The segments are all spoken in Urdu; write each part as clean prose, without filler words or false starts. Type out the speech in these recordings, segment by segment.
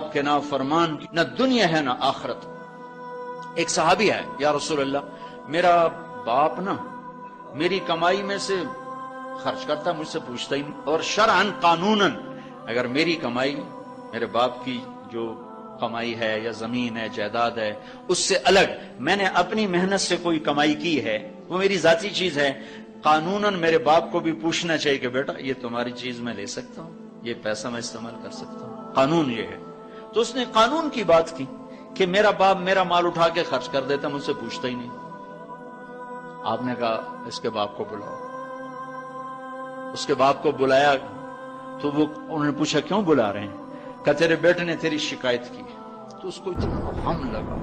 باپ کے نافرمان کی نہ دنیا ہے نہ آخرت۔ ایک صحابی ہے، یا رسول اللہ میرا باپ نا میری کمائی میں سے خرچ کرتا، مجھ سے پوچھتا ہی نہیں، اور شرعاً قانوناً اگر میری کمائی میرے باپ کی جو کمائی ہے یا زمین ہے جائیداد ہے اس سے الگ میں نے اپنی محنت سے کوئی کمائی کی ہے، وہ میری ذاتی چیز ہے، قانوناً میرے باپ کو بھی پوچھنا چاہیے کہ بیٹا یہ تمہاری چیز میں لے سکتا ہوں، یہ پیسہ میں استعمال کر سکتا ہوں، قانون یہ ہے۔ تو اس نے قانون کی بات کی کہ میرا باپ میرا مال اٹھا کے خرچ کر دیتا، مجھ سے پوچھتا ہی نہیں۔ آپ نے کہا اس کے باپ کو بلاؤ۔ اس کے باپ کو بلایا تو انہوں نے پوچھا کیوں بلا رہے ہیں؟ کہ تیرے بیٹے نے تیری شکایت کی۔ تو اس کو اتنا غم لگا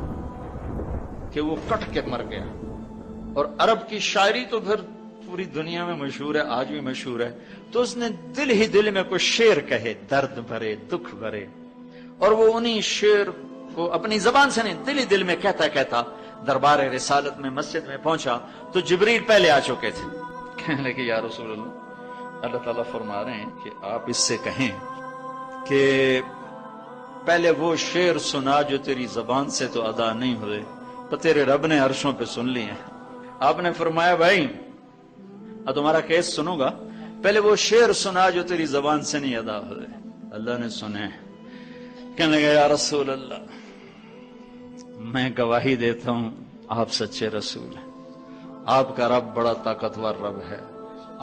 کہ وہ کٹ کے مر گیا۔ اور عرب کی شاعری تو پھر پوری دنیا میں مشہور ہے، آج بھی مشہور ہے۔ تو اس نے دل ہی دل میں کوئی شعر کہے، درد بھرے دکھ بھرے، اور وہ انہی شعر کو اپنی زبان سے نہیں دل ہی دل میں کہتا کہتا دربار رسالت میں مسجد میں پہنچا تو جبریل پہلے آ چکے تھے۔ کہنے لگے یا رسول اللہ تعالیٰ فرما رہے ہیں کہ آپ اس سے کہیں کہ پہلے وہ شعر سنا جو تیری زبان سے تو ادا نہیں ہوئے، تو تیرے رب نے عرشوں پہ سن لیے ہیں۔ آپ نے فرمایا بھائی اب تمہارا کیس سنوں گا، پہلے وہ شعر سنا جو تیری زبان سے نہیں ادا ہوئے۔ اللہ نے سنے۔ کہنے لگا یا رسول اللہ میں گواہی دیتا ہوں آپ سچے رسول ہیں، آپ کا رب بڑا طاقتور رب ہے،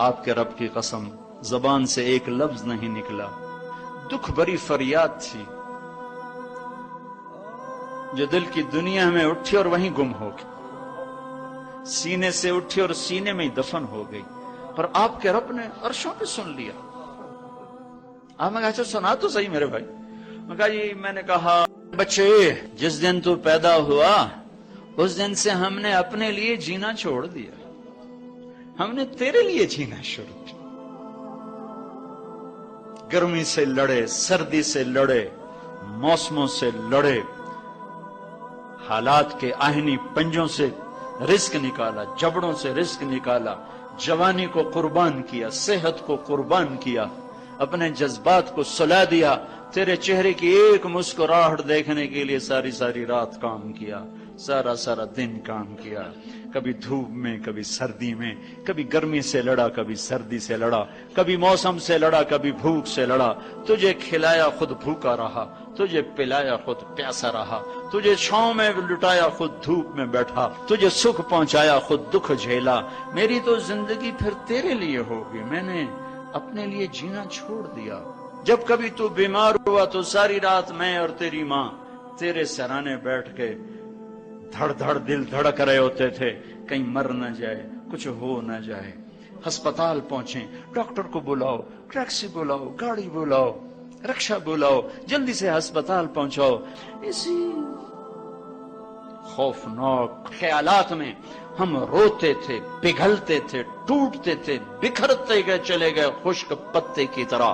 آپ کے رب کی قسم زبان سے ایک لفظ نہیں نکلا۔ دکھ بھری فریاد تھی جو دل کی دنیا میں اٹھی اور وہیں گم ہو گئی، سینے سے اٹھی اور سینے میں ہی دفن ہو گئی، پر آپ کے رب نے عرشوں پہ سن لیا۔ آپ نے کہا اچھا سنا تو صحیح میرے بھائی۔ میں کہا جی میں نے کہا بچے جس دن تو پیدا ہوا اس دن سے ہم نے اپنے لیے جینا چھوڑ دیا، ہم نے تیرے لیے جینا شروع کیا۔ گرمی سے لڑے، سردی سے لڑے، موسموں سے لڑے، حالات کے آہنی پنجوں سے رزق نکالا، جبڑوں سے رزق نکالا، جوانی کو قربان کیا، صحت کو قربان کیا، اپنے جذبات کو سلا دیا، تیرے چہرے کی ایک مسکراہٹ دیکھنے کے لیے ساری ساری رات کام کیا، سارا سارا دن کام کیا، کبھی دھوپ میں کبھی سردی میں، کبھی گرمی سے لڑا کبھی سردی سے لڑا، کبھی موسم سے لڑا کبھی بھوک سے لڑا، تجھے کھلایا خود بھوکا رہا، تجھے پلایا خود پیاسا رہا، تجھے چھاؤں میں لٹایا خود دھوپ میں بیٹھا، تجھے سکھ پہنچایا خود دکھ جھیلا۔ میری تو زندگی پھر تیرے لیے ہوگی، میں نے اپنے لیے جینا چھوڑ دیا۔ جب کبھی تو بیمار ہوا تو ساری رات میں اور تیری ماں تیرے سرانے بیٹھ کے دھڑ دھڑ دل دھڑک رہے ہوتے تھے، کہیں مر نہ جائے، کچھ ہو نہ جائے۔ ہسپتال پہنچے، ڈاکٹر کو بلاؤ، ٹیکسی بلاؤ، گاڑی بلاؤ، رکشا بلاؤ، جلدی سے ہسپتال پہنچاؤ۔ اسی خوفناک خیالات میں ہم روتے تھے، پگھلتے تھے، ٹوٹتے تھے، بکھرتے گئے چلے گئے خشک پتے کی طرح،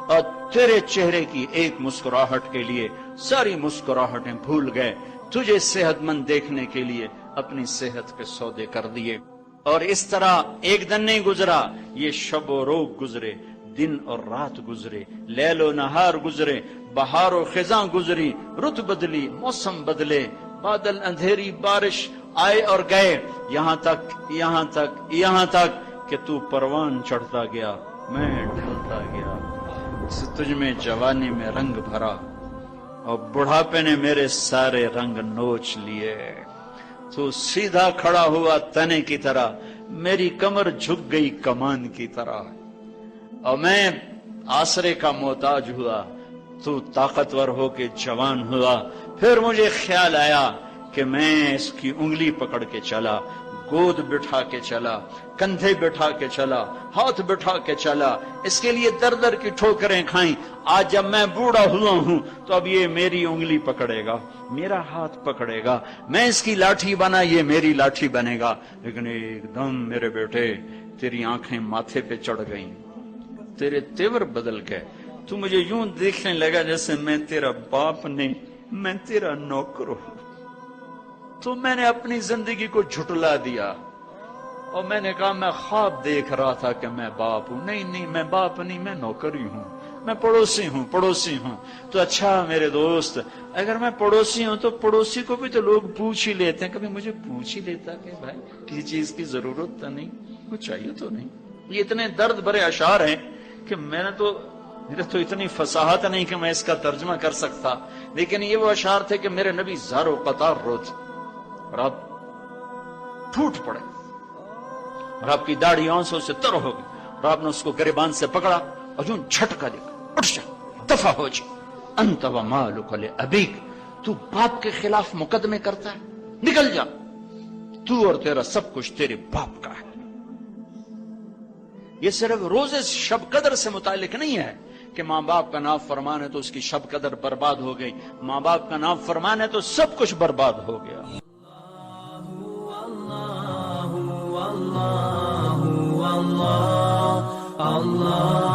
اور تیرے چہرے کی ایک مسکراہٹ کے لیے ساری مسکراہٹیں بھول گئے، تجھے صحت مند دیکھنے کے لیے اپنی صحت کے سودے کر دیے۔ اور اس طرح ایک دن نہیں گزرا، یہ شب و روز گزرے، دن اور رات گزرے، لیل و نہار گزرے، بہار و خزاں گزری، رت بدلی، موسم بدلے، بادل اندھیری بارش آئے اور گئے، یہاں تک کہ تو پروان چڑھتا گیا، میں ڈھلتا گیا، تجھ میں جوانی میں رنگ بھرا اور بڑھاپے نے میرے سارے رنگ نوچ لیے۔ تو سیدھا کھڑا ہوا تنے کی طرح، میری کمر جھک گئی کمان کی طرح، اور میں آسرے کا محتاج ہوا، تو طاقتور ہو کے جوان ہوا۔ پھر مجھے خیال آیا کہ میں اس کی انگلی پکڑ کے چلا، گود بٹھا کے چلا، کندھے بٹھا کے چلا، ہاتھ بٹھا کے چلا، اس کے لیے در در کی ٹھوکریں کھائیں۔ آج جب میں بوڑھا ہوا ہوں تو اب یہ میری انگلی پکڑے گا، میرا ہاتھ پکڑے گا، میں اس کی لاٹھی بنا، یہ میری لاٹھی بنے گا۔ لیکن ایک دم میرے بیٹے تیری آنکھیں ماتھے پہ چڑھ گئیں، تیرے تیور بدل گئے، تو مجھے یوں دیکھنے لگا جیسے میں تیرا باپ نہیں، میں تیرا نوکر ہوں۔ تو میں نے اپنی زندگی کو جھٹلا دیا اور میں نے کہا میں خواب دیکھ رہا تھا کہ میں باپ ہوں۔ نہیں میں باپ نہیں، میں نوکر ہی ہوں، میں پڑوسی ہوں تو اچھا میرے دوست، اگر میں پڑوسی ہوں تو پڑوسی کو بھی تو لوگ پوچھ ہی لیتے ہیں، کبھی مجھے پوچھ ہی لیتا کہ بھائی کسی چیز کی ضرورت تو نہیں، کچھ چاہیے تو نہیں؟ یہ اتنے درد بھرے اشعار ہیں کہ میرے تو اتنی فصاحت نہیں کہ میں اس کا ترجمہ کر سکتا، لیکن یہ وہ اشعار تھے کہ میرے نبی زار و قطار روتے اور آپ پھوٹ پڑے اور آپ کی داڑھی آنسوں سے تر ہو گئی اور آپ نے اس کو گریبان سے پکڑا اور یوں جھٹکا دے کر اٹھ جا، دفع ہو جا، انت و مالک لابیک، تو باپ کے خلاف مقدمے کرتا ہے، نکل جا، تو اور تیرا سب کچھ تیرے باپ کا ہے۔ یہ صرف روزے شب قدر سے متعلق نہیں ہے کہ ماں باپ کا نام فرمان ہے تو اس کی شب قدر برباد ہو گئی، ماں باپ کا نام فرمان ہے تو سب کچھ برباد ہو گیا۔ اللہ